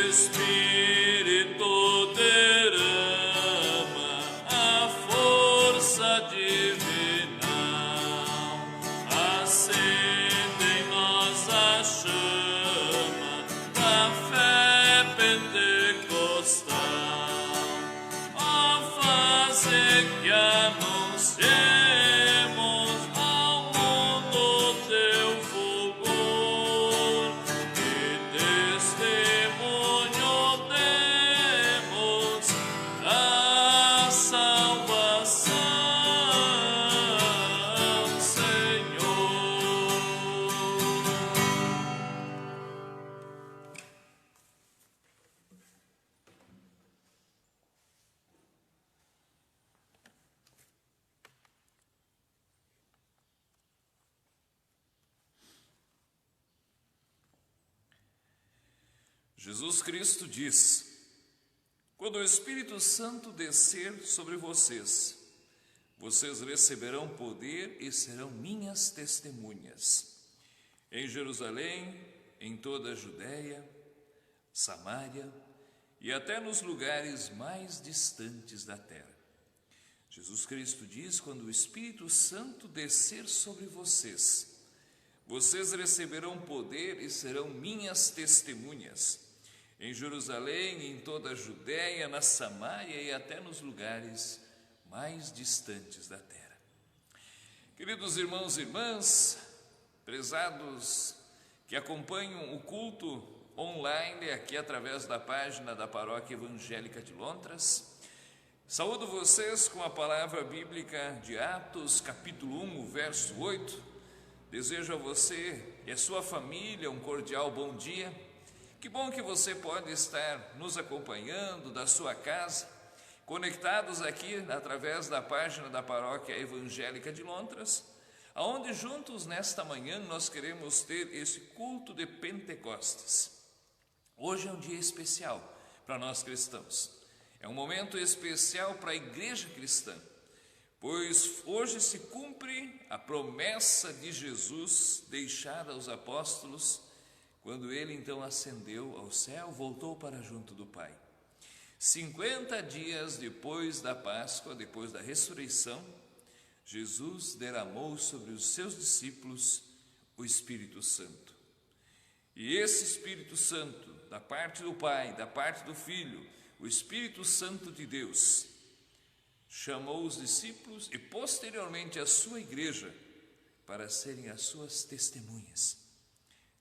Espírito derrama a força divina, acende em nós a chama da fé pentecostal, a fazer que anunciemos ao mundo teu fulgor e testemunho demos da salvação, Senhor. Jesus Cristo diz: quando o Espírito Santo descer sobre vocês, vocês receberão poder e serão minhas testemunhas. Em Jerusalém, em toda a Judéia, Samaria e até nos lugares mais distantes da terra. Jesus Cristo diz: quando o Espírito Santo descer sobre vocês, vocês receberão poder e serão minhas testemunhas. Em Jerusalém, em toda a Judéia, na Samaria e até nos lugares mais distantes da terra. Queridos irmãos e irmãs, prezados que acompanham o culto online aqui através da página da Paróquia Evangélica de Lontras, saúdo vocês com a palavra bíblica de Atos, capítulo 1, verso 8. Desejo a você e a sua família um cordial bom dia. Que bom que você pode estar nos acompanhando da sua casa, conectados aqui através da página da Paróquia Evangélica de Lontras, aonde juntos nesta manhã nós queremos ter esse culto de Pentecostes. Hoje é um dia especial para nós cristãos, é um momento especial para a igreja cristã, pois hoje se cumpre a promessa de Jesus deixada aos apóstolos, quando ele então ascendeu ao céu, voltou para junto do Pai. 50 dias depois da Páscoa, depois da ressurreição, Jesus derramou sobre os seus discípulos o Espírito Santo. E esse Espírito Santo, da parte do Pai, da parte do Filho, o Espírito Santo de Deus, chamou os discípulos e posteriormente a sua igreja para serem as suas testemunhas,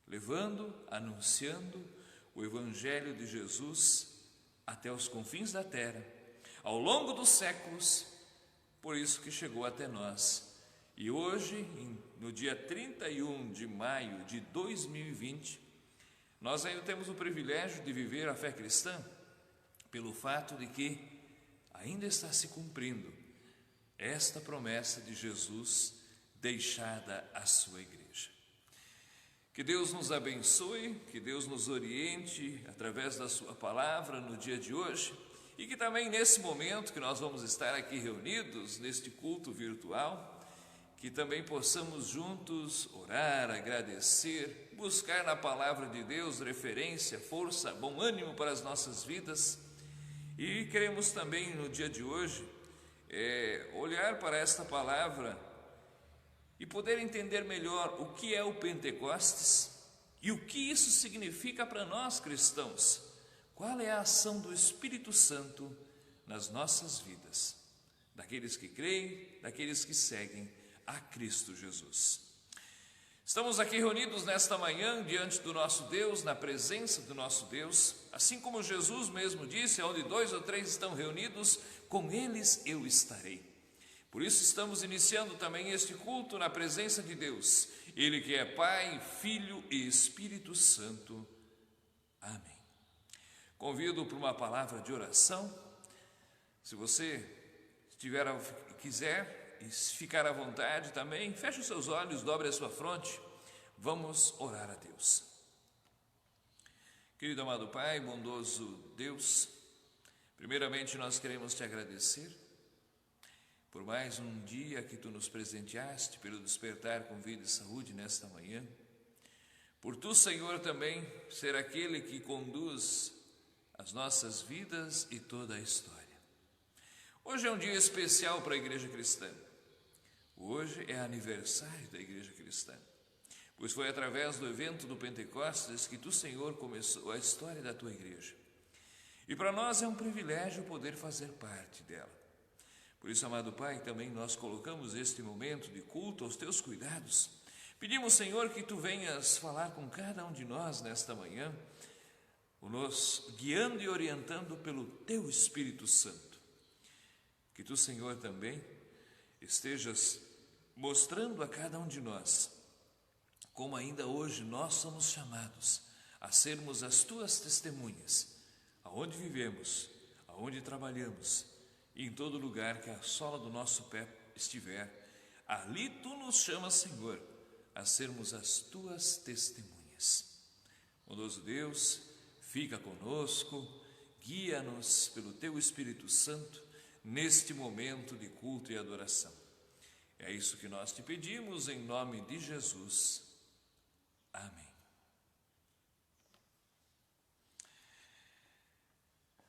levando, anunciando o Evangelho de Jesus até os confins da terra, ao longo dos séculos, por isso que chegou até nós. E hoje, no dia 31 de maio de 2020, nós ainda temos o privilégio de viver a fé cristã, pelo fato de que ainda está se cumprindo esta promessa de Jesus deixada à sua igreja. Que Deus nos abençoe, que Deus nos oriente através da sua palavra no dia de hoje e que também nesse momento que nós vamos estar aqui reunidos neste culto virtual, que também possamos juntos orar, agradecer, buscar na palavra de Deus referência, força, bom ânimo para as nossas vidas. E queremos também no dia de hoje olhar para esta palavra e poder entender melhor o que é o Pentecostes e o que isso significa para nós cristãos. Qual é a ação do Espírito Santo nas nossas vidas, daqueles que creem, daqueles que seguem a Cristo Jesus. Estamos aqui reunidos nesta manhã diante do nosso Deus, na presença do nosso Deus, assim como Jesus mesmo disse: onde 2 ou 3 estão reunidos, com eles eu estarei. Por isso estamos iniciando também este culto na presença de Deus, Ele que é Pai, Filho e Espírito Santo. Amém. Convido para uma palavra de oração. Se você quiser e ficar à vontade também, feche os seus olhos, dobre a sua fronte, vamos orar a Deus. Querido amado Pai, bondoso Deus, primeiramente nós queremos te agradecer por mais um dia que Tu nos presenteaste, pelo despertar com vida e saúde nesta manhã, por Tu, Senhor, também ser aquele que conduz as nossas vidas e toda a história. Hoje é um dia especial para a Igreja Cristã. Hoje é aniversário da Igreja Cristã, pois foi através do evento do Pentecostes que tu, Senhor, começou a história da tua Igreja. E para nós é um privilégio poder fazer parte dela. Por isso, amado Pai, também nós colocamos este momento de culto aos teus cuidados. Pedimos, Senhor, que tu venhas falar com cada um de nós nesta manhã, nos guiando e orientando pelo teu Espírito Santo. Que tu, Senhor, também estejas mostrando a cada um de nós como ainda hoje nós somos chamados a sermos as tuas testemunhas, aonde vivemos, aonde trabalhamos e em todo lugar que a sola do nosso pé estiver, ali tu nos chamas, Senhor, a sermos as tuas testemunhas. Bondoso Deus, fica conosco, guia-nos pelo teu Espírito Santo neste momento de culto e adoração. É isso que nós te pedimos em nome de Jesus. Amém.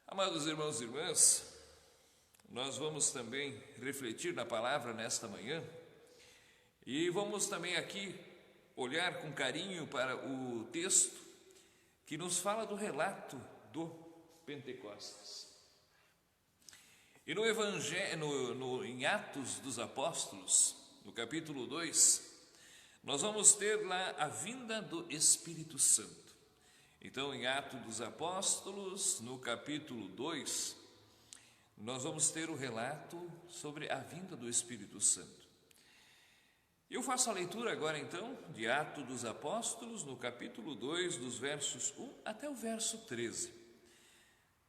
Amados irmãos e irmãs, nós vamos também refletir na palavra nesta manhã e vamos também aqui olhar com carinho para o texto que nos fala do relato do Pentecostes. E no Evangelho, em Atos dos Apóstolos, no capítulo 2, nós vamos ter lá a vinda do Espírito Santo. Então, em Atos dos Apóstolos, no capítulo 2, nós vamos ter o relato sobre a vinda do Espírito Santo. Eu faço a leitura agora, então, de Atos dos Apóstolos, no capítulo 2, dos versos 1 até o verso 13.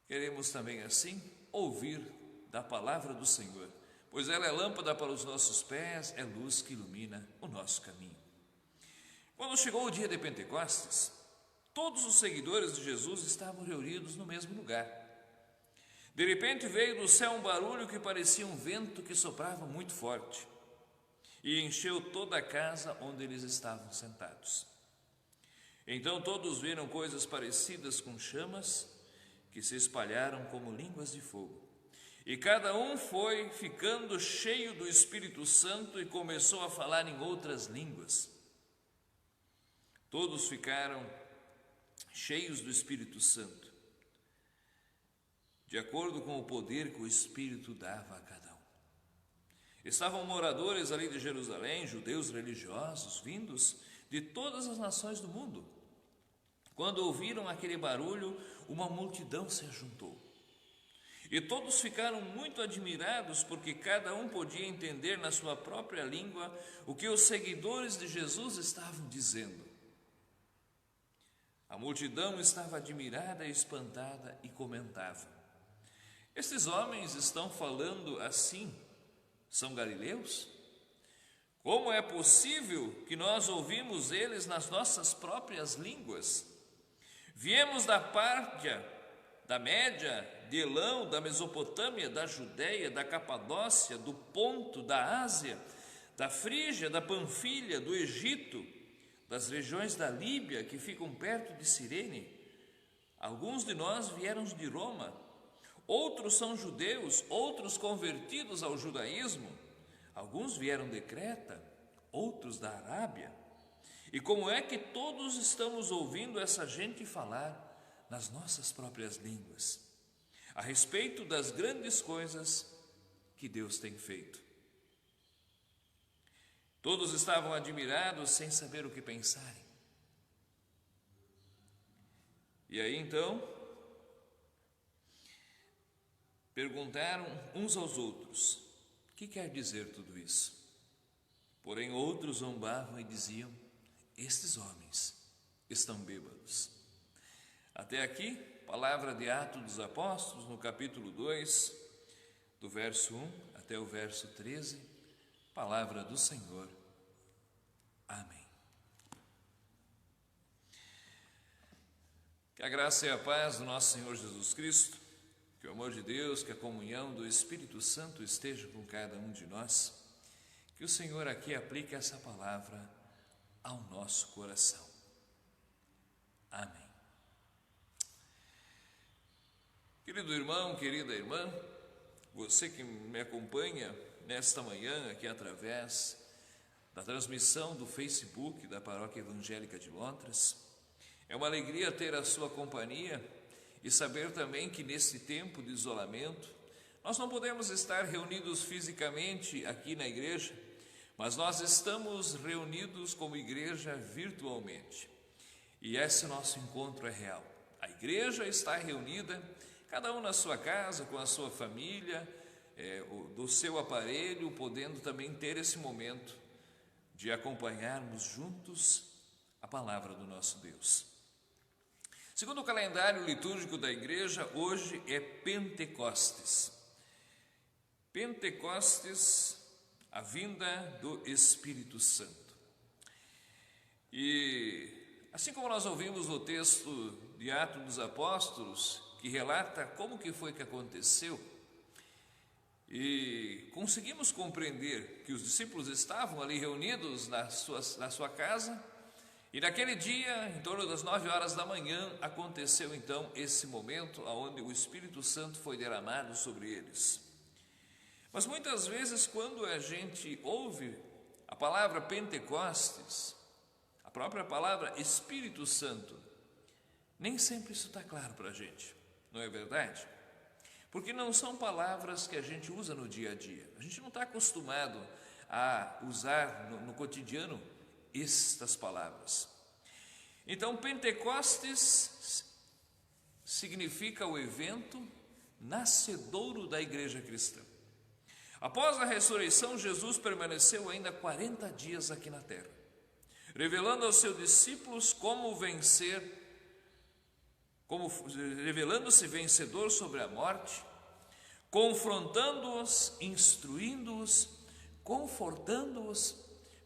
Queremos também, assim, ouvir da palavra do Senhor, pois ela é lâmpada para os nossos pés, é luz que ilumina o nosso caminho. Quando chegou o dia de Pentecostes, todos os seguidores de Jesus estavam reunidos no mesmo lugar. De repente veio do céu um barulho que parecia um vento que soprava muito forte e encheu toda a casa onde eles estavam sentados. Então todos viram coisas parecidas com chamas que se espalharam como línguas de fogo. E cada um foi ficando cheio do Espírito Santo e começou a falar em outras línguas. Todos ficaram cheios do Espírito Santo, de acordo com o poder que o Espírito dava a cada um. Estavam moradores ali de Jerusalém, judeus religiosos, vindos de todas as nações do mundo. Quando ouviram aquele barulho, uma multidão se ajuntou. E todos ficaram muito admirados, porque cada um podia entender na sua própria língua o que os seguidores de Jesus estavam dizendo. A multidão estava admirada e espantada e comentava: estes homens estão falando assim, são galileus? Como é possível que nós ouvimos eles nas nossas próprias línguas? Viemos da Pártia, da Média, de Elão, da Mesopotâmia, da Judéia, da Capadócia, do Ponto, da Ásia, da Frígia, da Panfilha, do Egito, das regiões da Líbia que ficam perto de Cirene. Alguns de nós vieram de Roma, outros são judeus, outros convertidos ao judaísmo, alguns vieram de Creta, outros da Arábia. E como é que todos estamos ouvindo essa gente falar nas nossas próprias línguas a respeito das grandes coisas que Deus tem feito? Todos estavam admirados sem saber o que pensarem. E aí então perguntaram uns aos outros: o que quer dizer tudo isso? Porém outros zombavam e diziam: estes homens estão bêbados. Até aqui, palavra de Atos dos Apóstolos, no capítulo 2, do verso 1 até o verso 13, palavra do Senhor. Amém. Que a graça e a paz do nosso Senhor Jesus Cristo, que o amor de Deus, que a comunhão do Espírito Santo esteja com cada um de nós, que o Senhor aqui aplique essa palavra ao nosso coração. Amém. Querido irmão, querida irmã, você que me acompanha nesta manhã aqui através da transmissão do Facebook da Paróquia Evangélica de Londres, é uma alegria ter a sua companhia e saber também que nesse tempo de isolamento, nós não podemos estar reunidos fisicamente aqui na igreja, mas nós estamos reunidos como igreja virtualmente. E esse nosso encontro é real. A igreja está reunida, cada um na sua casa, com a sua família, do seu aparelho, podendo também ter esse momento de acompanharmos juntos a palavra do nosso Deus. Segundo o calendário litúrgico da igreja, hoje é Pentecostes. Pentecostes, a vinda do Espírito Santo. E assim como nós ouvimos no texto de Atos dos Apóstolos, que relata como que foi que aconteceu, e conseguimos compreender que os discípulos estavam ali reunidos na sua casa, e naquele dia, em torno das 9 horas da manhã, aconteceu então esse momento onde o Espírito Santo foi derramado sobre eles. Mas muitas vezes, quando a gente ouve a palavra Pentecostes, a própria palavra Espírito Santo, nem sempre isso está claro para a gente, não é verdade? Porque não são palavras que a gente usa no dia a dia. A gente não está acostumado a usar no cotidiano estas palavras. Então, Pentecostes significa o evento nascedouro da igreja cristã. Após a ressurreição, Jesus permaneceu ainda 40 dias aqui na terra, revelando aos seus discípulos revelando-se vencedor sobre a morte, confrontando-os, instruindo-os, confortando-os,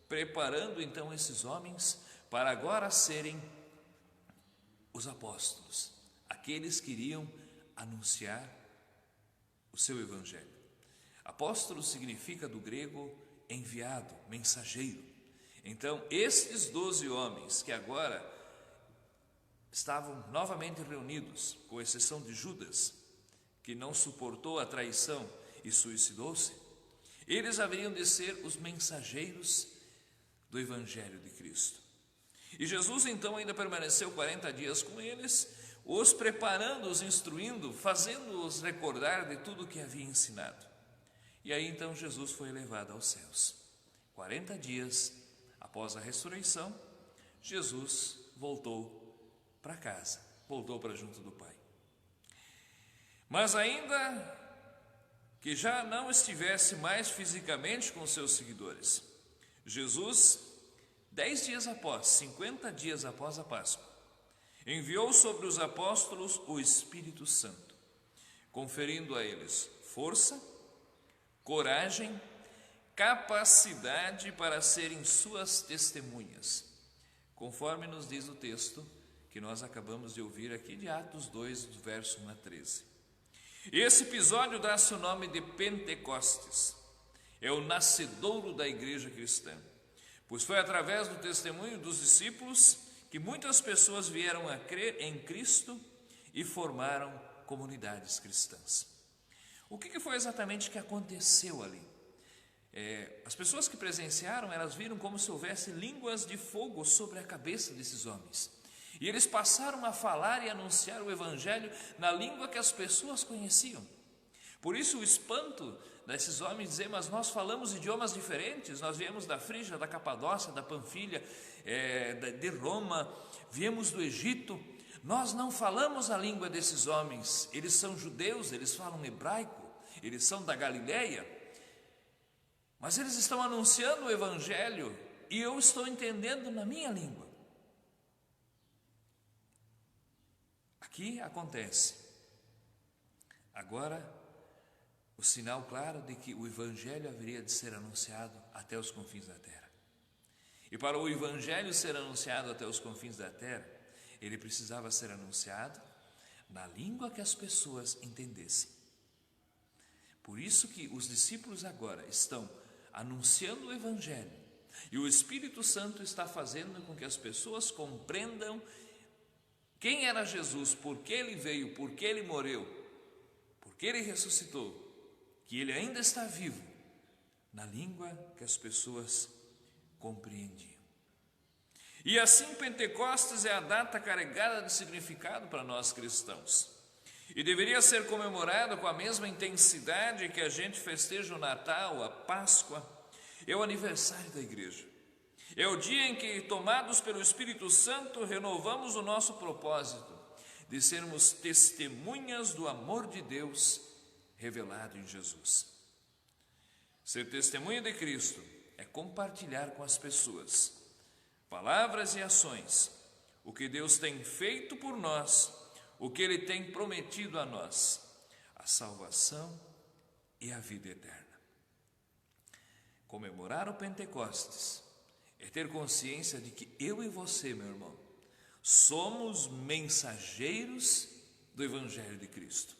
preparando então esses homens para agora serem os apóstolos, aqueles que iriam anunciar o seu evangelho. Apóstolo significa do grego enviado, mensageiro. Então, estes 12 homens que agora estavam novamente reunidos, com exceção de Judas, que não suportou a traição e suicidou-se, eles haveriam de ser os mensageiros do Evangelho de Cristo. E Jesus então ainda permaneceu 40 dias com eles, os preparando, os instruindo, fazendo-os recordar de tudo o que havia ensinado. E aí então Jesus foi elevado aos céus. 40 dias após a ressurreição, Jesus voltou para casa, voltou para junto do Pai. Mas ainda que já não estivesse mais fisicamente com seus seguidores, Jesus, 10 dias após, 50 dias após a Páscoa, enviou sobre os apóstolos o Espírito Santo, conferindo a eles força, coragem, capacidade para serem suas testemunhas, conforme nos diz o texto que nós acabamos de ouvir aqui de Atos 2, do verso 1 a 13. Esse episódio dá-se o nome de Pentecostes, é o nascedouro da igreja cristã, pois foi através do testemunho dos discípulos que muitas pessoas vieram a crer em Cristo e formaram comunidades cristãs. O que foi exatamente que aconteceu ali? As pessoas que presenciaram, elas viram como se houvesse línguas de fogo sobre a cabeça desses homens. E eles passaram a falar e anunciar o Evangelho na língua que as pessoas conheciam. Por isso o espanto desses homens dizer, mas nós falamos idiomas diferentes, nós viemos da Frígia, da Capadócia, da Panfilha, de Roma, viemos do Egito, nós não falamos a língua desses homens, eles são judeus, eles falam hebraico, eles são da Galileia, mas eles estão anunciando o Evangelho e eu estou entendendo na minha língua. Aqui acontece agora o sinal claro de que o Evangelho haveria de ser anunciado até os confins da terra. E para o Evangelho ser anunciado até os confins da terra, ele precisava ser anunciado na língua que as pessoas entendessem. Por isso que os discípulos agora estão anunciando o Evangelho, e o Espírito Santo está fazendo com que as pessoas compreendam quem era Jesus, por que ele veio, por que ele morreu, que Ele ressuscitou, que Ele ainda está vivo, na língua que as pessoas compreendiam. E assim Pentecostes é a data carregada de significado para nós cristãos. E deveria ser comemorado com a mesma intensidade que a gente festeja o Natal, a Páscoa, é o aniversário da igreja. É o dia em que, tomados pelo Espírito Santo, renovamos o nosso propósito de sermos testemunhas do amor de Deus revelado em Jesus. Ser testemunha de Cristo é compartilhar com as pessoas, palavras e ações, o que Deus tem feito por nós, o que Ele tem prometido a nós, a salvação e a vida eterna. Comemorar o Pentecostes é ter consciência de que eu e você, meu irmão, somos mensageiros do Evangelho de Cristo.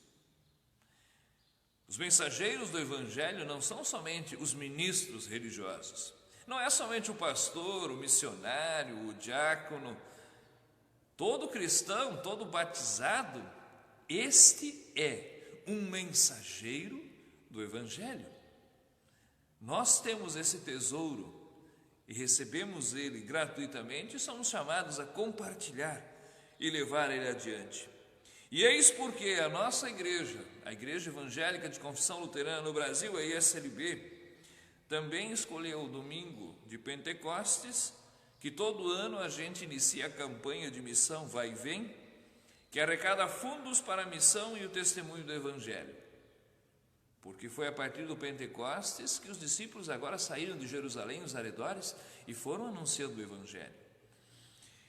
Os mensageiros do Evangelho não são somente os ministros religiosos, não é somente o pastor, o missionário, o diácono. Todo cristão, todo batizado, este é um mensageiro do Evangelho. Nós temos esse tesouro e recebemos ele gratuitamente e somos chamados a compartilhar e levar ele adiante. E eis porque a nossa igreja, a Igreja Evangélica de Confissão Luterana no Brasil, a ISLB, também escolheu o domingo de Pentecostes, que todo ano a gente inicia a campanha de missão Vai e Vem, que arrecada fundos para a missão e o testemunho do Evangelho. Porque foi a partir do Pentecostes que os discípulos agora saíram de Jerusalém e os arredores e foram anunciando o Evangelho.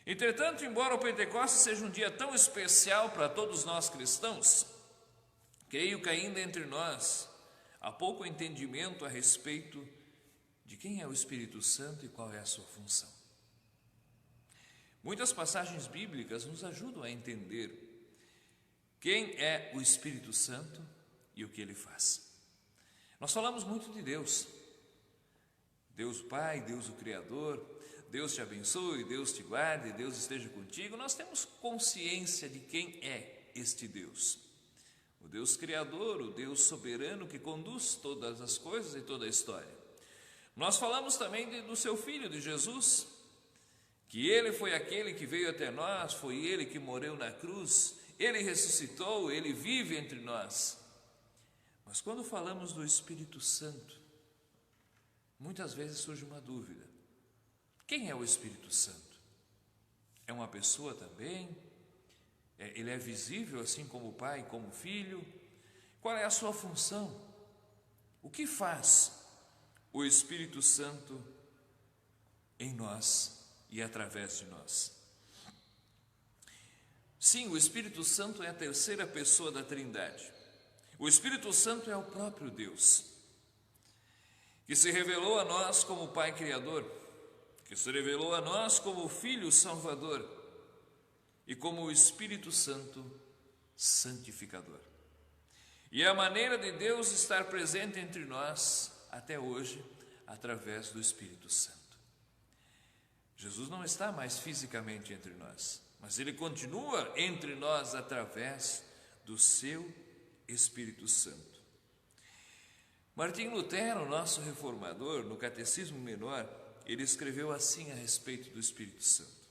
Entretanto, embora o Pentecostes seja um dia tão especial para todos nós cristãos, creio que ainda entre nós há pouco entendimento a respeito de quem é o Espírito Santo e qual é a sua função. Muitas passagens bíblicas nos ajudam a entender quem é o Espírito Santo e o que ele faz. Nós falamos muito de Deus. Deus Pai, Deus o Criador, Deus te abençoe, Deus te guarde, Deus esteja contigo. Nós temos consciência de quem é este Deus. O Deus Criador, o Deus soberano que conduz todas as coisas e toda a história. Nós falamos também do seu Filho, de Jesus, que Ele foi aquele que veio até nós, foi Ele que morreu na cruz, Ele ressuscitou, Ele vive entre nós. Mas quando falamos do Espírito Santo, muitas vezes surge uma dúvida. Quem é o Espírito Santo? É uma pessoa também? Ele é visível assim como o Pai, como o Filho? Qual é a sua função? O que faz o Espírito Santo em nós e através de nós? Sim, o Espírito Santo é a terceira pessoa da Trindade. O Espírito Santo é o próprio Deus, que se revelou a nós como Pai Criador, que se revelou a nós como Filho Salvador e como o Espírito Santo Santificador. E é a maneira de Deus estar presente entre nós até hoje, através do Espírito Santo. Jesus não está mais fisicamente entre nós, mas Ele continua entre nós através do seu Espírito Santo. Martim Lutero, nosso reformador, no Catecismo Menor, ele escreveu assim a respeito do Espírito Santo: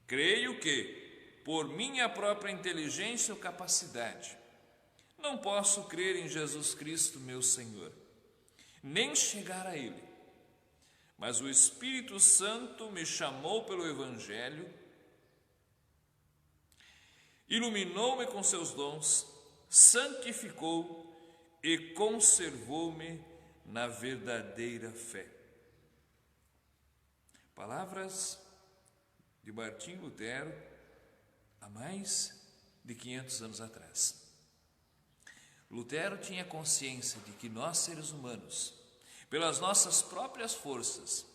creio que, por minha própria inteligência ou capacidade, não posso crer em Jesus Cristo, meu Senhor, nem chegar a Ele, mas o Espírito Santo me chamou pelo Evangelho, iluminou-me com seus dons, santificou e conservou-me na verdadeira fé. Palavras de Martim Lutero há mais de 500 anos atrás. Lutero tinha consciência de que nós, seres humanos, pelas nossas próprias forças,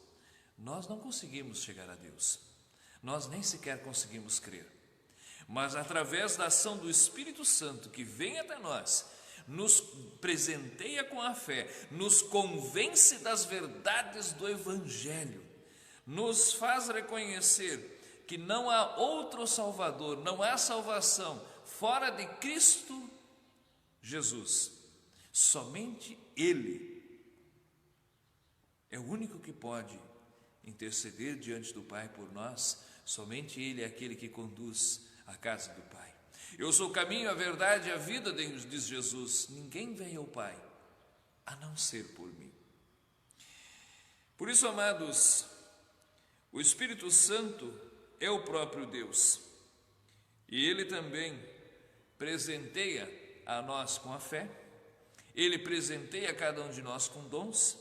nós não conseguimos chegar a Deus. Nós nem sequer conseguimos crer. Mas através da ação do Espírito Santo que vem até nós, nos presenteia com a fé, nos convence das verdades do Evangelho, nos faz reconhecer que não há outro Salvador, não há salvação fora de Cristo Jesus. Somente Ele é o único que pode interceder diante do Pai por nós. Somente Ele é aquele que conduz à casa do Pai. Eu sou o caminho, a verdade e a vida, diz Jesus. Ninguém vem ao Pai a não ser por mim. Por isso, amados, o Espírito Santo é o próprio Deus. E Ele também presenteia a nós com a fé. Ele presenteia cada um de nós com dons.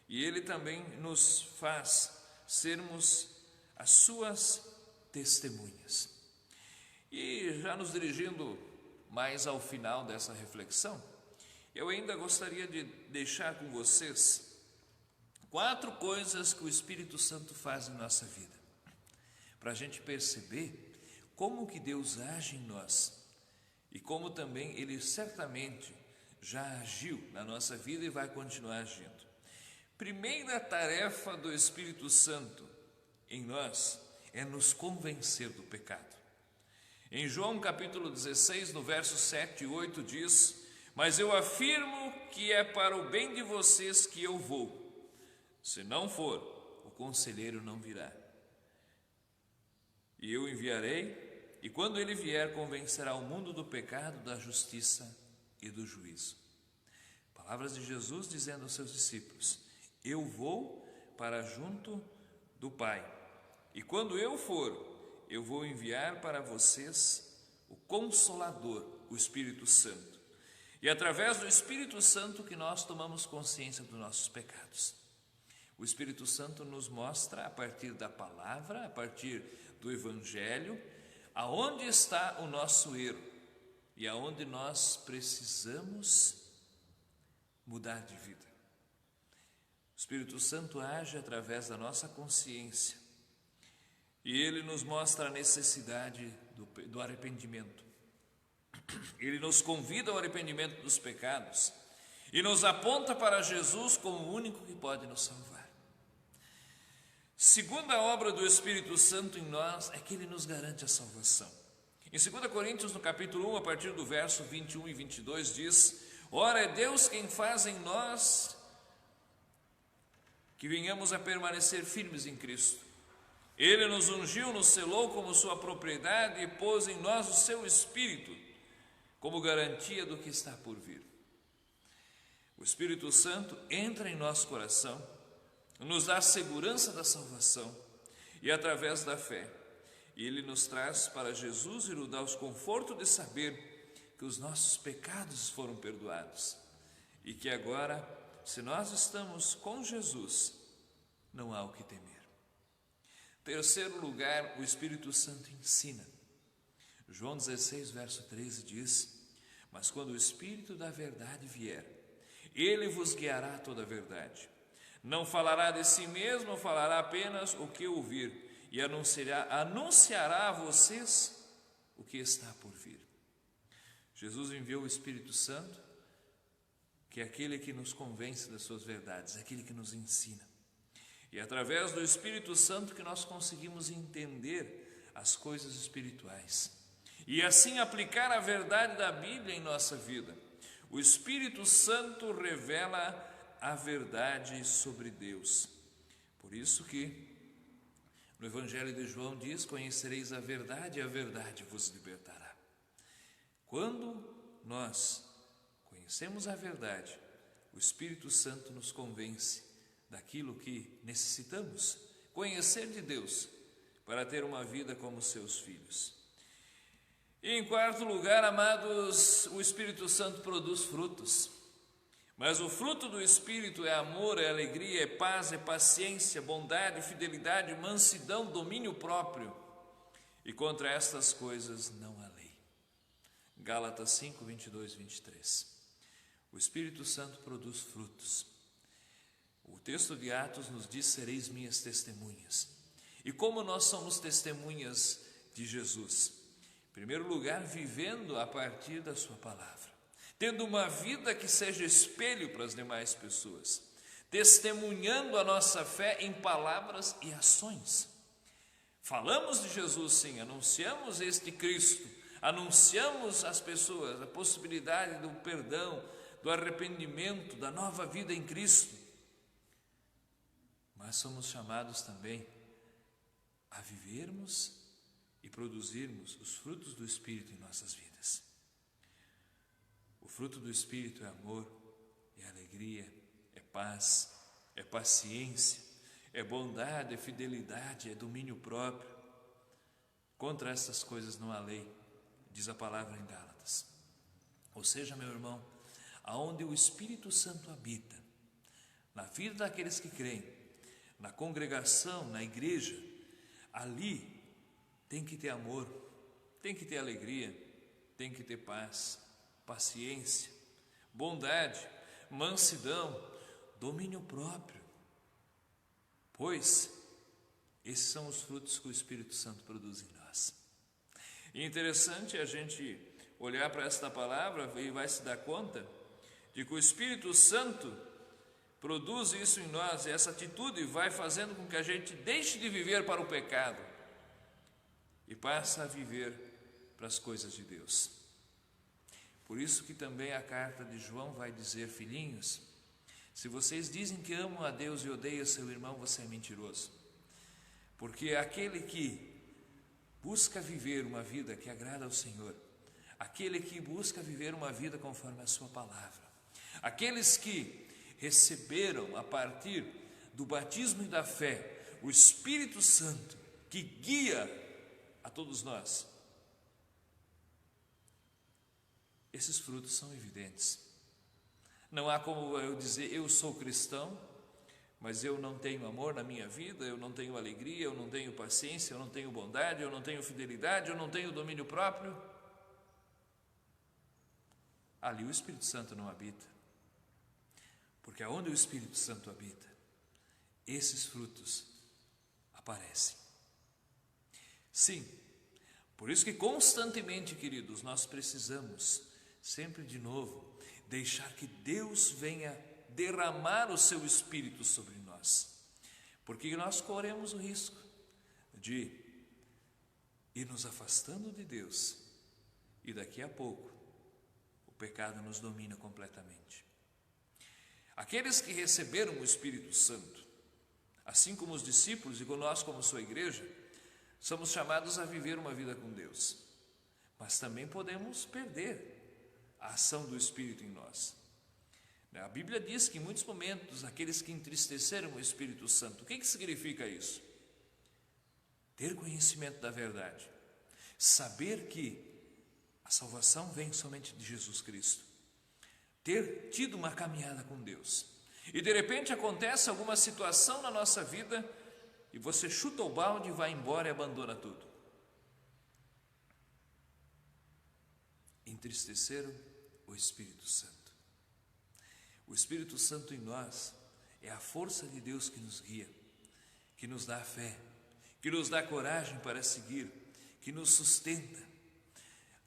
E Ele também nos faz sermos as suas testemunhas. E já nos dirigindo mais ao final dessa reflexão, eu ainda gostaria de deixar com vocês 4 coisas que o Espírito Santo faz em nossa vida, para a gente perceber como que Deus age em nós e como também Ele certamente já agiu na nossa vida e vai continuar agindo. Primeira tarefa do Espírito Santo em nós é nos convencer do pecado. Em João capítulo 16, no verso 7 e 8 diz: mas eu afirmo que é para o bem de vocês que eu vou. Se não for, o conselheiro não virá. E eu enviarei, e quando ele vier, convencerá o mundo do pecado, da justiça e do juízo. Palavras de Jesus dizendo aos seus discípulos: eu vou para junto do Pai. E quando eu for, eu vou enviar para vocês o Consolador, o Espírito Santo. E através do Espírito Santo que nós tomamos consciência dos nossos pecados. O Espírito Santo nos mostra, a partir da palavra, a partir do Evangelho, aonde está o nosso erro e aonde nós precisamos mudar de vida. O Espírito Santo age através da nossa consciência e Ele nos mostra a necessidade do arrependimento. Ele nos convida ao arrependimento dos pecados e nos aponta para Jesus como o único que pode nos salvar. Segunda obra do Espírito Santo em nós é que Ele nos garante a salvação. Em 2 Coríntios, no capítulo 1, a partir do verso 21 e 22, diz: ora, é Deus quem faz em nós que venhamos a permanecer firmes em Cristo. Ele nos ungiu, nos selou como sua propriedade e pôs em nós o seu Espírito como garantia do que está por vir. O Espírito Santo entra em nosso coração, nos dá a segurança da salvação e através da fé, Ele nos traz para Jesus e nos dá o conforto de saber que os nossos pecados foram perdoados e que agora, se nós estamos com Jesus, não há o que temer. Terceiro lugar, o Espírito Santo ensina. João 16, verso 13 diz: mas quando o Espírito da verdade vier, Ele vos guiará a toda a verdade. Não falará de si mesmo, falará apenas o que ouvir e anunciará a vocês o que está por vir. Jesus enviou o Espírito Santo, que é aquele que nos convence das suas verdades, aquele que nos ensina. E é através do Espírito Santo que nós conseguimos entender as coisas espirituais e assim aplicar a verdade da Bíblia em nossa vida. O Espírito Santo revela a verdade sobre Deus. Por isso que no Evangelho de João diz: conhecereis a verdade e a verdade vos libertará. Quando nós conhecemos a verdade, o Espírito Santo nos convence daquilo que necessitamos conhecer de Deus para ter uma vida como seus filhos. E em quarto lugar, amados, o Espírito Santo produz frutos. Mas o fruto do Espírito é amor, é alegria, é paz, é paciência, bondade, fidelidade, mansidão, domínio próprio. E contra estas coisas não há lei. Gálatas 5, 22, 23. O Espírito Santo produz frutos. O texto de Atos nos diz: sereis minhas testemunhas. E como nós somos testemunhas de Jesus? Em primeiro lugar, vivendo a partir da sua palavra, tendo uma vida que seja espelho para as demais pessoas, testemunhando a nossa fé em palavras e ações. Falamos de Jesus, sim, anunciamos este Cristo anunciamos às pessoas a possibilidade do perdão, do arrependimento, da nova vida em Cristo. Mas somos chamados também a vivermos e produzirmos os frutos do Espírito em nossas vidas. O fruto do Espírito é amor, é alegria, é paz, é paciência, é bondade, é fidelidade, é domínio próprio. Contra essas coisas não há lei, diz a palavra em Gálatas. Ou seja, meu irmão, aonde o Espírito Santo habita, na vida daqueles que creem, na congregação, na igreja, ali tem que ter amor, tem que ter alegria, tem que ter paz, paciência, bondade, mansidão, domínio próprio. Pois esses são os frutos que o Espírito Santo produz em nós. E interessante a gente olhar para esta palavra e vai se dar conta de que o Espírito Santo produz isso em nós, e essa atitude vai fazendo com que a gente deixe de viver para o pecado e passe a viver para as coisas de Deus. Por isso que também a carta de João vai dizer: filhinhos, se vocês dizem que amam a Deus e odeiam seu irmão, você é mentiroso. Porque aquele que busca viver uma vida que agrada ao Senhor, aquele que busca viver uma vida conforme a sua palavra, aqueles que receberam a partir do batismo e da fé o Espírito Santo que guia a todos nós, esses frutos são evidentes. Não há como eu dizer: eu sou cristão, mas eu não tenho amor na minha vida, eu não tenho alegria, eu não tenho paciência, eu não tenho bondade, eu não tenho fidelidade, eu não tenho domínio próprio. Ali o Espírito Santo não habita. Porque aonde o Espírito Santo habita, esses frutos aparecem. Sim, por isso que constantemente, queridos, nós precisamos sempre de novo deixar que Deus venha derramar o seu Espírito sobre nós, porque nós corremos o risco de ir nos afastando de Deus e daqui a pouco o pecado nos domina completamente. Aqueles que receberam o Espírito Santo, assim como os discípulos e nós como sua igreja, somos chamados a viver uma vida com Deus, mas também podemos perder a ação do Espírito em nós. A Bíblia diz que em muitos momentos aqueles que entristeceram o Espírito Santo, o que significa isso? Ter conhecimento da verdade, saber que a salvação vem somente de Jesus Cristo, ter tido uma caminhada com Deus, e de repente acontece alguma situação na nossa vida e você chuta o balde, vai embora e abandona tudo. Entristeceram o Espírito Santo. O Espírito Santo em nós é a força de Deus que nos guia, que nos dá fé, que nos dá coragem para seguir, que nos sustenta.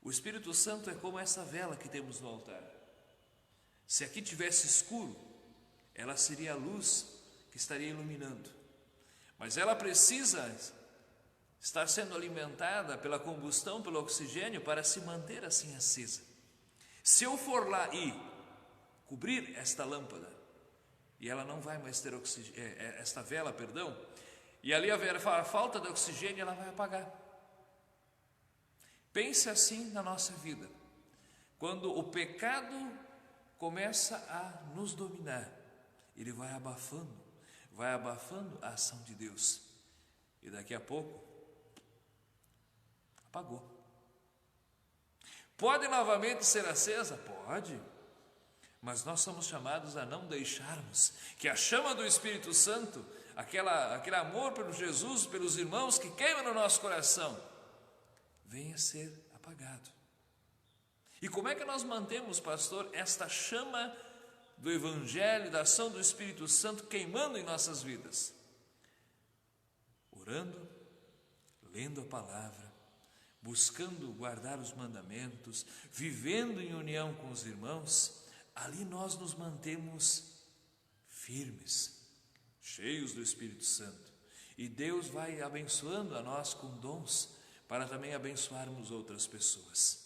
O Espírito Santo é como essa vela que temos no altar. Se aqui tivesse escuro, ela seria a luz que estaria iluminando. Mas ela precisa estar sendo alimentada pela combustão, pelo oxigênio, para se manter assim acesa. Se eu for lá e cobrir esta lâmpada, e ela não vai mais ter esta vela, e ali haver falta de oxigênio, ela vai apagar. Pense assim na nossa vida. Quando o pecado começa a nos dominar, ele vai abafando a ação de Deus, e daqui a pouco apagou. Pode novamente ser acesa? Pode, mas nós somos chamados a não deixarmos que a chama do Espírito Santo, aquele amor pelo Jesus, pelos irmãos que queima no nosso coração, venha a ser apagado. E como é que nós mantemos, pastor, esta chama do Evangelho, da ação do Espírito Santo queimando em nossas vidas? Orando, lendo a palavra, buscando guardar os mandamentos, vivendo em união com os irmãos. Ali nós nos mantemos firmes, cheios do Espírito Santo, e Deus vai abençoando a nós com dons para também abençoarmos outras pessoas.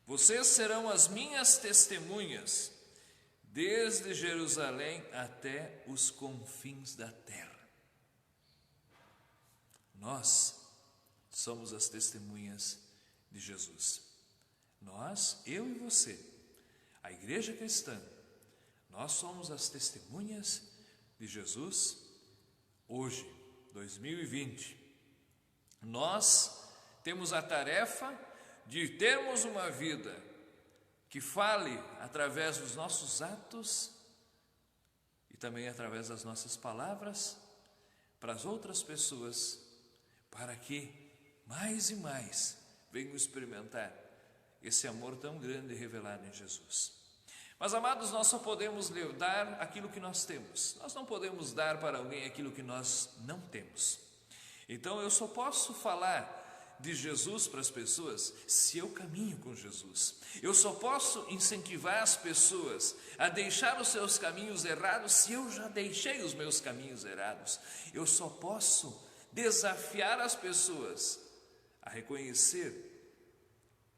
Vocês serão as minhas testemunhas, desde Jerusalém até os confins da terra. Nós somos as testemunhas de Jesus. Nós, eu e você, a Igreja Cristã, nós somos as testemunhas de Jesus hoje, 2020. Nós temos a tarefa de termos uma vida que fale através dos nossos atos e também através das nossas palavras para as outras pessoas, para que mais e mais venham experimentar esse amor tão grande revelado em Jesus. Mas, amados, nós só podemos dar aquilo que nós temos. Nós não podemos dar para alguém aquilo que nós não temos. Então, eu só posso falar de Jesus para as pessoas se eu caminho com Jesus. Eu só posso incentivar as pessoas a deixar os seus caminhos errados se eu já deixei os meus caminhos errados. Eu só posso desafiar as pessoas a reconhecer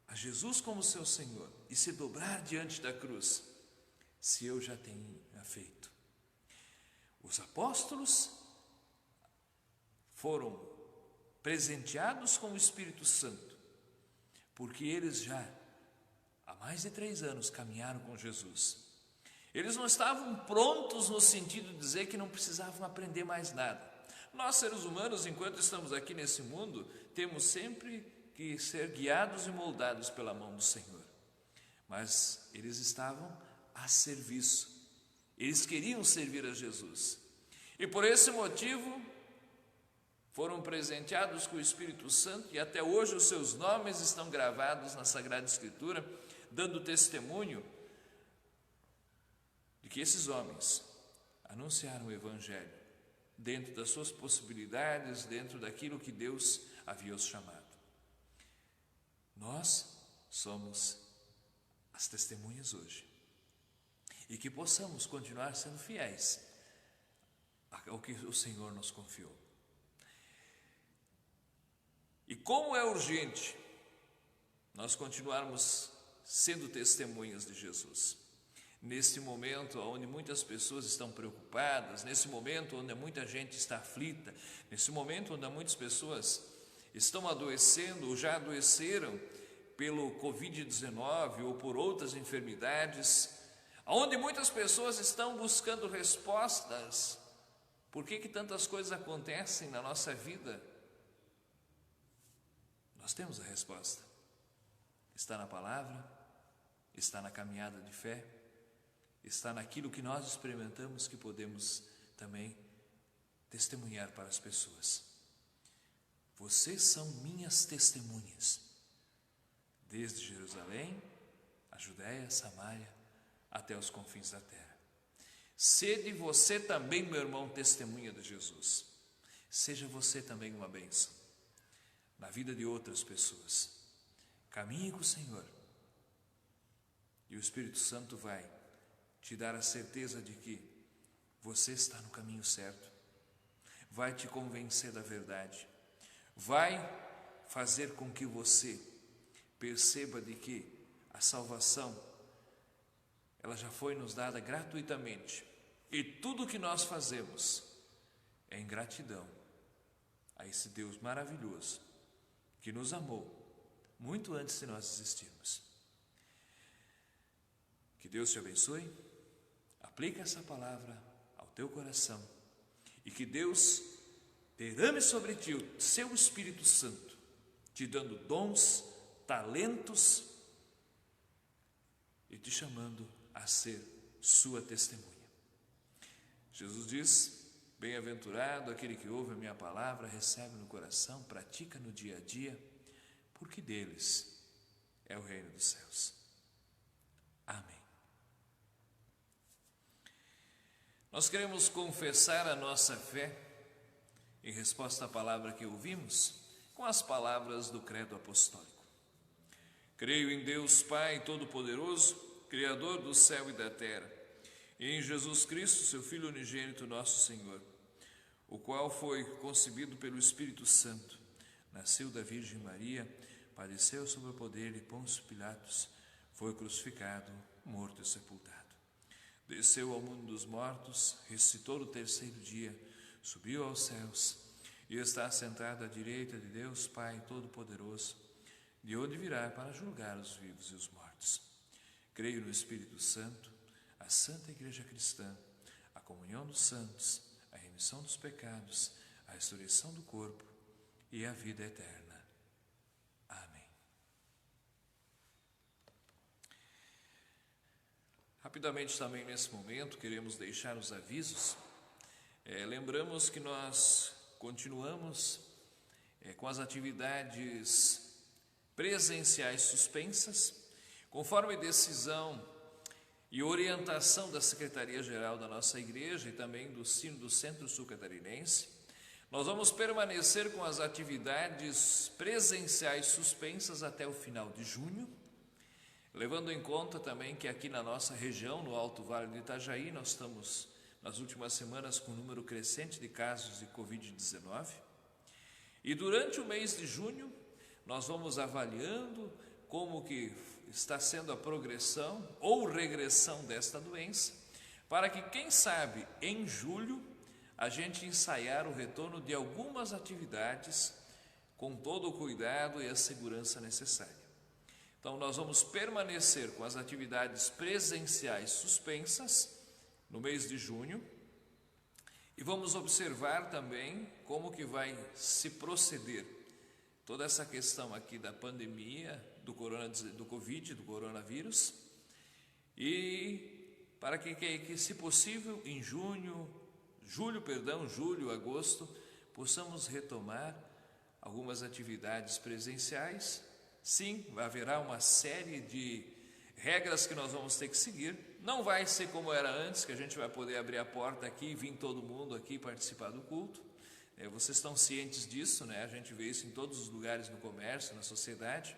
a Jesus como seu Senhor e se dobrar diante da cruz, se eu já tenho feito. Os apóstolos foram presenteados com o Espírito Santo, porque eles já há mais de 3 anos caminharam com Jesus. Eles não estavam prontos no sentido de dizer que não precisavam aprender mais nada. Nós, seres humanos, enquanto estamos aqui nesse mundo, temos sempre que ser guiados e moldados pela mão do Senhor. Mas eles estavam a serviço. Eles queriam servir a Jesus. E por esse motivo foram presenteados com o Espírito Santo, e até hoje os seus nomes estão gravados na Sagrada Escritura, dando testemunho de que esses homens anunciaram o Evangelho dentro das suas possibilidades, dentro daquilo que Deus havia os chamado. Nós somos as testemunhas hoje, e que possamos continuar sendo fiéis ao que o Senhor nos confiou. E como é urgente nós continuarmos sendo testemunhas de Jesus, nesse momento onde muitas pessoas estão preocupadas, nesse momento onde muita gente está aflita, nesse momento onde muitas pessoas estão adoecendo ou já adoeceram pelo Covid-19 ou por outras enfermidades, onde muitas pessoas estão buscando respostas. Por que tantas coisas acontecem na nossa vida? Nós temos a resposta. Está na palavra, está na caminhada de fé, está naquilo que nós experimentamos, que podemos também testemunhar para as pessoas. Vocês são minhas testemunhas, desde Jerusalém, a Judéia, Samaria, até os confins da terra. Sede você também, meu irmão, testemunha de Jesus. Seja você também uma bênção na vida de outras pessoas. Caminhe com o Senhor, e o Espírito Santo vai te dar a certeza de que você está no caminho certo, vai te convencer da verdade, vai fazer com que você perceba de que a salvação, ela já foi nos dada gratuitamente, e tudo que nós fazemos é em gratidão a esse Deus maravilhoso que nos amou muito antes de nós existirmos. Que Deus te abençoe, aplique essa palavra ao teu coração, e que Deus derrame sobre ti o seu Espírito Santo, te dando dons, talentos e te chamando a ser sua testemunha. Jesus diz: bem-aventurado aquele que ouve a minha palavra, recebe no coração, pratica no dia a dia, porque deles é o reino dos céus. Amém. Nós queremos confessar a nossa fé em resposta à palavra que ouvimos com as palavras do credo apostólico. Creio em Deus Pai Todo-Poderoso, Criador do céu e da terra, e em Jesus Cristo, seu Filho unigênito, nosso Senhor, o qual foi concebido pelo Espírito Santo, nasceu da Virgem Maria, padeceu sob o poder de Pôncio Pilatos, foi crucificado, morto e sepultado. Desceu ao mundo dos mortos, ressuscitou no terceiro dia, subiu aos céus e está assentado à direita de Deus Pai Todo-Poderoso, de onde virá para julgar os vivos e os mortos. Creio no Espírito Santo, a Santa Igreja Cristã, a comunhão dos santos, a remissão dos pecados, a ressurreição do corpo e a vida eterna. Amém. Rapidamente também nesse momento queremos deixar os avisos. Lembramos que nós continuamos com as atividades presenciais suspensas, conforme decisão e orientação da Secretaria-Geral da nossa Igreja e também do Centro-Sul Catarinense. Nós vamos permanecer com as atividades presenciais suspensas até o final de junho, levando em conta também que aqui na nossa região, no Alto Vale do Itajaí, nós estamos nas últimas semanas com um número crescente de casos de Covid-19. E durante o mês de junho, nós vamos avaliando como que está sendo a progressão ou regressão desta doença, para que, quem sabe, em julho, a gente ensaiar o retorno de algumas atividades com todo o cuidado e a segurança necessária. Então, nós vamos permanecer com as atividades presenciais suspensas no mês de junho e vamos observar também como que vai se proceder toda essa questão aqui da pandemia, do Covid, do coronavírus, e para que se possível, em julho, agosto, possamos retomar algumas atividades presenciais. Sim, haverá uma série de regras que nós vamos ter que seguir. Não vai ser como era antes, que a gente vai poder abrir a porta aqui e vir todo mundo aqui participar do culto. Vocês estão cientes disso, né? A gente vê isso em todos os lugares no comércio, na sociedade.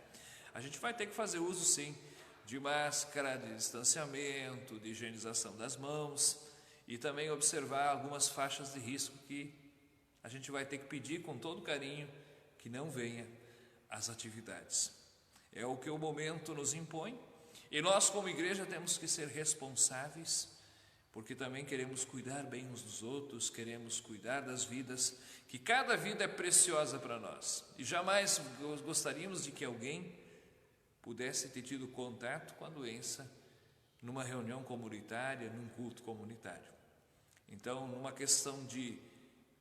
A gente vai ter que fazer uso, sim, de máscara, de distanciamento, de higienização das mãos e também observar algumas faixas de risco que a gente vai ter que pedir com todo carinho que não venha às atividades. É o que o momento nos impõe e nós, como igreja, temos que ser responsáveis, porque também queremos cuidar bem uns dos outros, queremos cuidar das vidas, que cada vida é preciosa para nós. E jamais gostaríamos de que alguém pudesse ter tido contato com a doença numa reunião comunitária, num culto comunitário. Então, numa questão de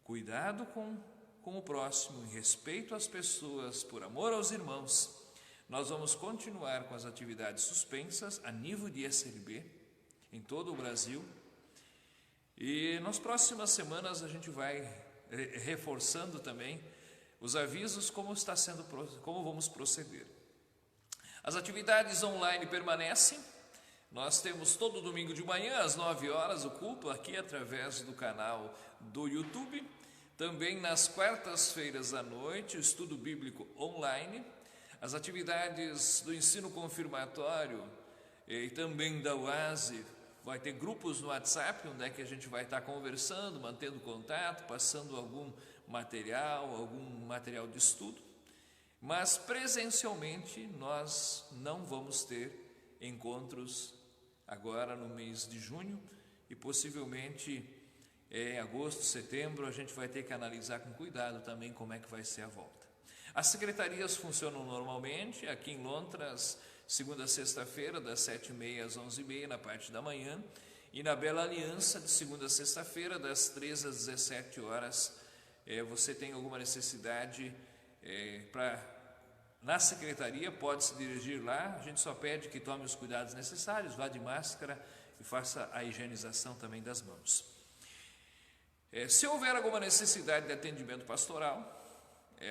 cuidado com o próximo, em respeito às pessoas, por amor aos irmãos, nós vamos continuar com as atividades suspensas a nível de SLB, em todo o Brasil. E nas próximas semanas a gente vai reforçando também os avisos como vamos proceder. As atividades online permanecem. Nós temos todo domingo de manhã às 9 horas o culto aqui através do canal do YouTube. Também nas quartas-feiras à noite o estudo bíblico online. As atividades do ensino confirmatório e também da UASE, vai ter grupos no WhatsApp, onde é que a gente vai estar conversando, mantendo contato, passando algum material de estudo. Mas presencialmente nós não vamos ter encontros agora no mês de junho e possivelmente em agosto, setembro, a gente vai ter que analisar com cuidado também como é que vai ser a volta. As secretarias funcionam normalmente, aqui em Lontras, segunda a sexta-feira, das 7h30 às 11h30, na parte da manhã, e na Bela Aliança, de segunda a sexta-feira, das 13 às 17 horas. Você tem alguma necessidade na secretaria, pode se dirigir lá, a gente só pede que tome os cuidados necessários, vá de máscara e faça a higienização também das mãos. Se houver alguma necessidade de atendimento pastoral,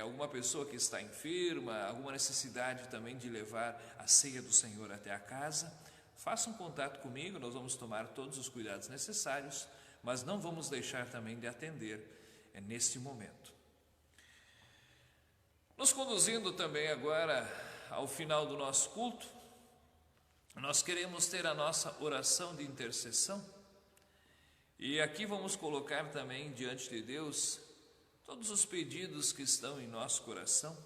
alguma pessoa que está enferma, alguma necessidade também de levar a ceia do Senhor até a casa, faça um contato comigo, nós vamos tomar todos os cuidados necessários, mas não vamos deixar também de atender neste momento. Nos conduzindo também agora ao final do nosso culto, nós queremos ter a nossa oração de intercessão e aqui vamos colocar também diante de Deus todos os pedidos que estão em nosso coração,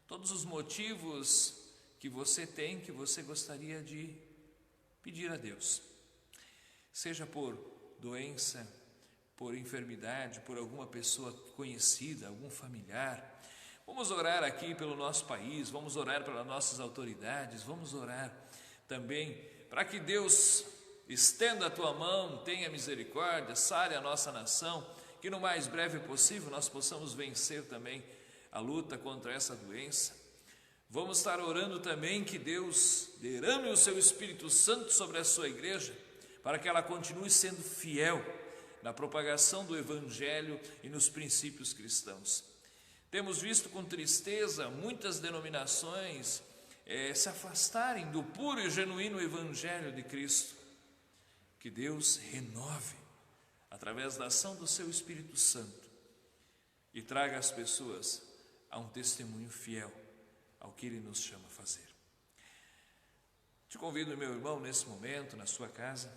todos os motivos que você tem, que você gostaria de pedir a Deus, seja por doença, por enfermidade, por alguma pessoa conhecida, algum familiar. Vamos orar aqui pelo nosso país, vamos orar pelas nossas autoridades, vamos orar também para que Deus estenda a tua mão, tenha misericórdia, sare a nossa nação, que no mais breve possível nós possamos vencer também a luta contra essa doença. Vamos estar orando também que Deus derrame o seu Espírito Santo sobre a sua igreja, para que ela continue sendo fiel na propagação do Evangelho e nos princípios cristãos. Temos visto com tristeza muitas denominações se afastarem do puro e genuíno Evangelho de Cristo. Que Deus renove, através da ação do seu Espírito Santo, e traga as pessoas a um testemunho fiel ao que Ele nos chama a fazer. Te convido, meu irmão, nesse momento, na sua casa,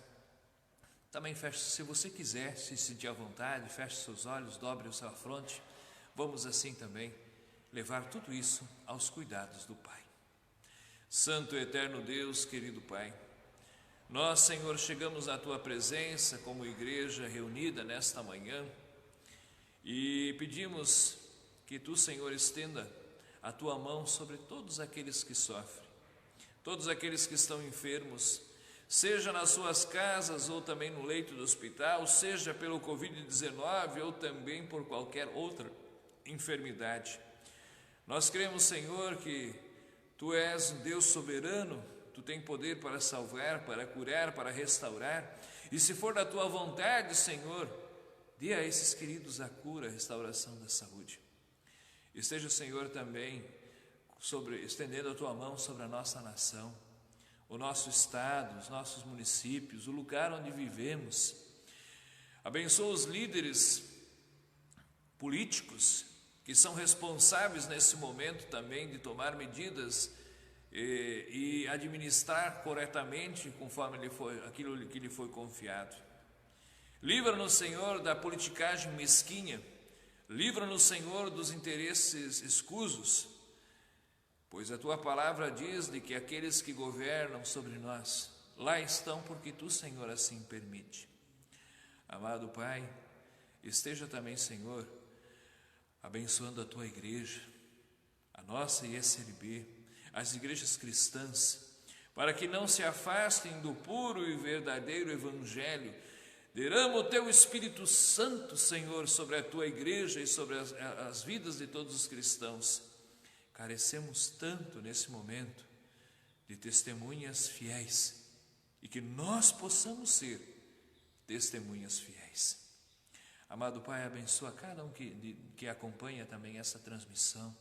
também feche, se você quiser, se sentir à vontade, feche seus olhos, dobre a sua fronte. Vamos assim também levar tudo isso aos cuidados do Pai. Santo e eterno Deus, querido Pai, nós, Senhor, chegamos à Tua presença como igreja reunida nesta manhã e pedimos que Tu, Senhor, estenda a Tua mão sobre todos aqueles que sofrem, todos aqueles que estão enfermos, seja nas suas casas ou também no leito do hospital, seja pelo Covid-19 ou também por qualquer outra enfermidade. Nós cremos, Senhor, que Tu és um Deus soberano, Tu tens poder para salvar, para curar, para restaurar, e se for da Tua vontade, Senhor, dê a esses queridos a cura, a restauração da saúde. Esteja, Senhor, também estendendo a Tua mão sobre a nossa nação, o nosso estado, os nossos municípios, o lugar onde vivemos. Abençoa os líderes políticos que são responsáveis nesse momento também de tomar medidas e administrar corretamente conforme aquilo que lhe foi confiado. Livra-nos, Senhor, da politicagem mesquinha, livra-nos, Senhor, dos interesses escusos, pois a Tua palavra diz de que aqueles que governam sobre nós, lá estão porque Tu, Senhor, assim permite. Amado Pai, esteja também, Senhor, abençoando a Tua igreja, a nossa ISLB, as igrejas cristãs, para que não se afastem do puro e verdadeiro Evangelho. Derrama o Teu Espírito Santo, Senhor, sobre a Tua igreja e sobre as vidas de todos os cristãos. Carecemos tanto nesse momento de testemunhas fiéis e que nós possamos ser testemunhas fiéis. Amado Pai, abençoa cada um que acompanha também essa transmissão.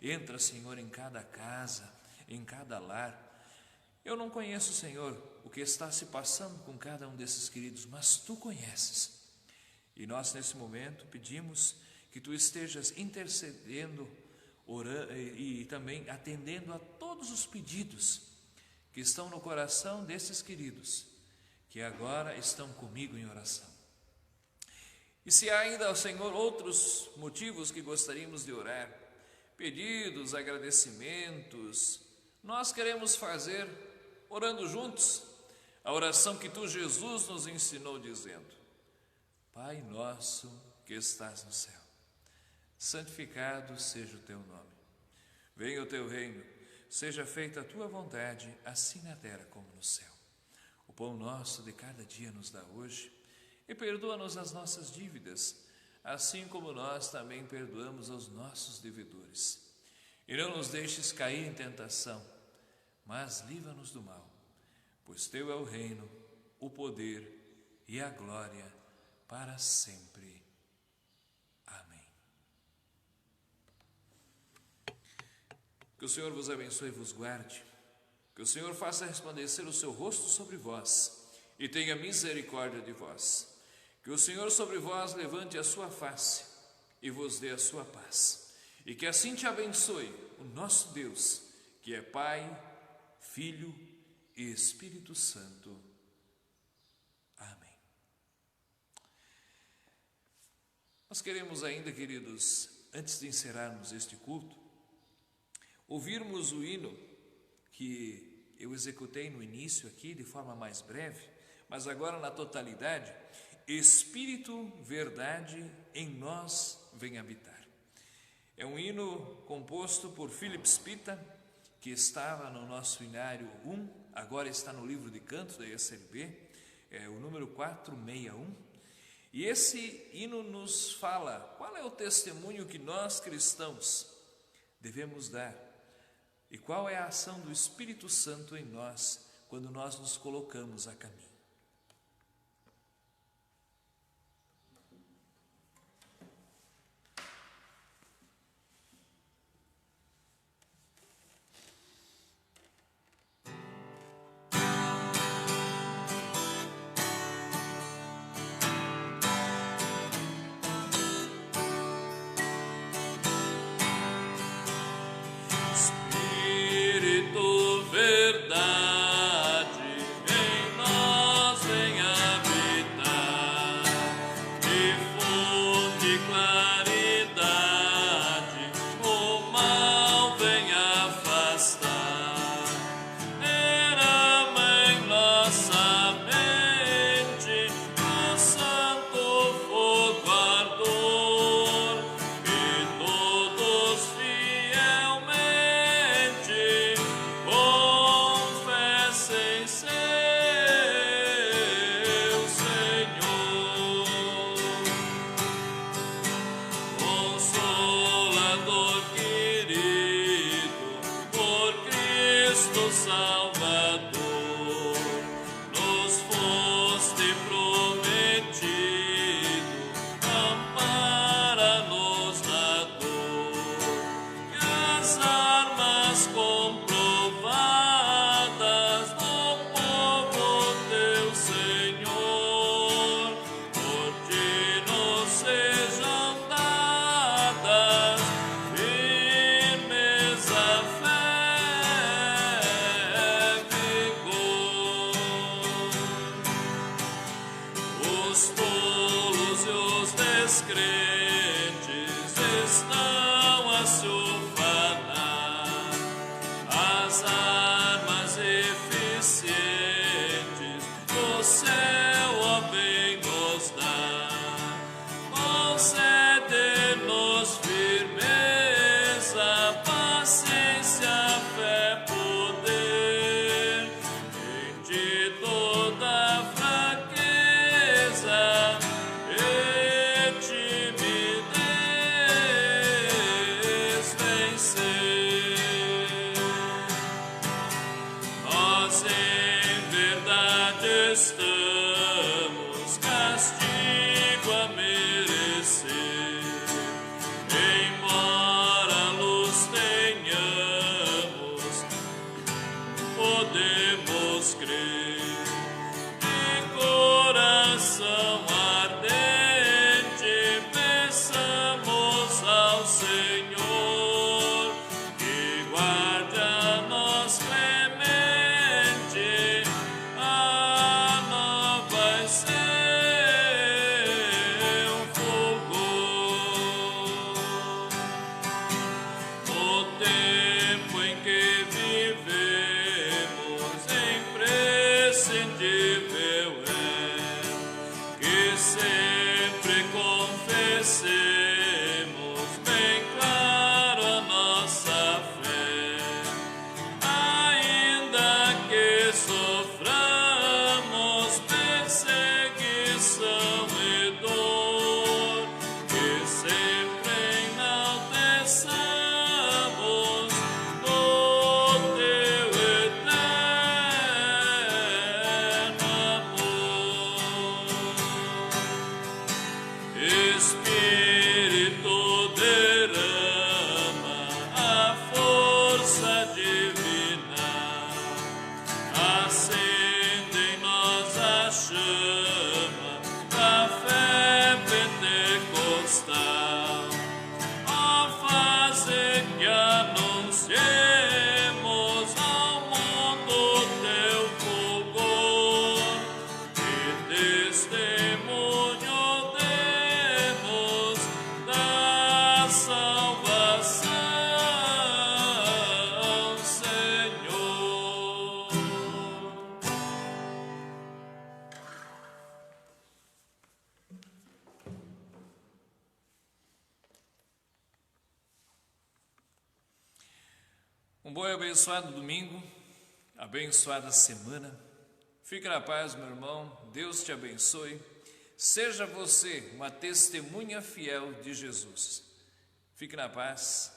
Entra, Senhor, em cada casa, em cada lar. Eu não conheço, Senhor, o que está se passando com cada um desses queridos, mas Tu conheces. E nós, nesse momento, pedimos que Tu estejas intercedendo, orando e também atendendo a todos os pedidos que estão no coração desses queridos, que agora estão comigo em oração. E se há ainda, Senhor, outros motivos que gostaríamos de orar, pedidos, agradecimentos, nós queremos fazer, orando juntos, a oração que Tu, Jesus, nos ensinou dizendo: Pai nosso que estás no céu, santificado seja o Teu nome. Venha o Teu reino, seja feita a Tua vontade, assim na terra como no céu. O pão nosso de cada dia nos dá hoje, e perdoa-nos as nossas dívidas, assim como nós também perdoamos aos nossos devedores. E não nos deixes cair em tentação, mas livra-nos do mal, pois Teu é o reino, o poder e a glória para sempre. Amém. Que o Senhor vos abençoe e vos guarde, que o Senhor faça resplandecer o seu rosto sobre vós e tenha misericórdia de vós. Que o Senhor sobre vós levante a sua face e vos dê a sua paz. E que assim te abençoe o nosso Deus, que é Pai, Filho e Espírito Santo. Amém. Nós queremos ainda, queridos, antes de encerrarmos este culto, ouvirmos o hino que eu executei no início aqui de forma mais breve, mas agora na totalidade. Espírito, verdade, em nós vem habitar. É um hino composto por Philip Spita, que estava no nosso hinário 1, agora está no livro de cantos da ESLB, é o número 461. E esse hino nos fala qual é o testemunho que nós cristãos devemos dar e qual é a ação do Espírito Santo em nós quando nós nos colocamos a caminho. Que bom e abençoado domingo, abençoada semana. Fique na paz, meu irmão, Deus te abençoe. Seja você uma testemunha fiel de Jesus. Fique na paz.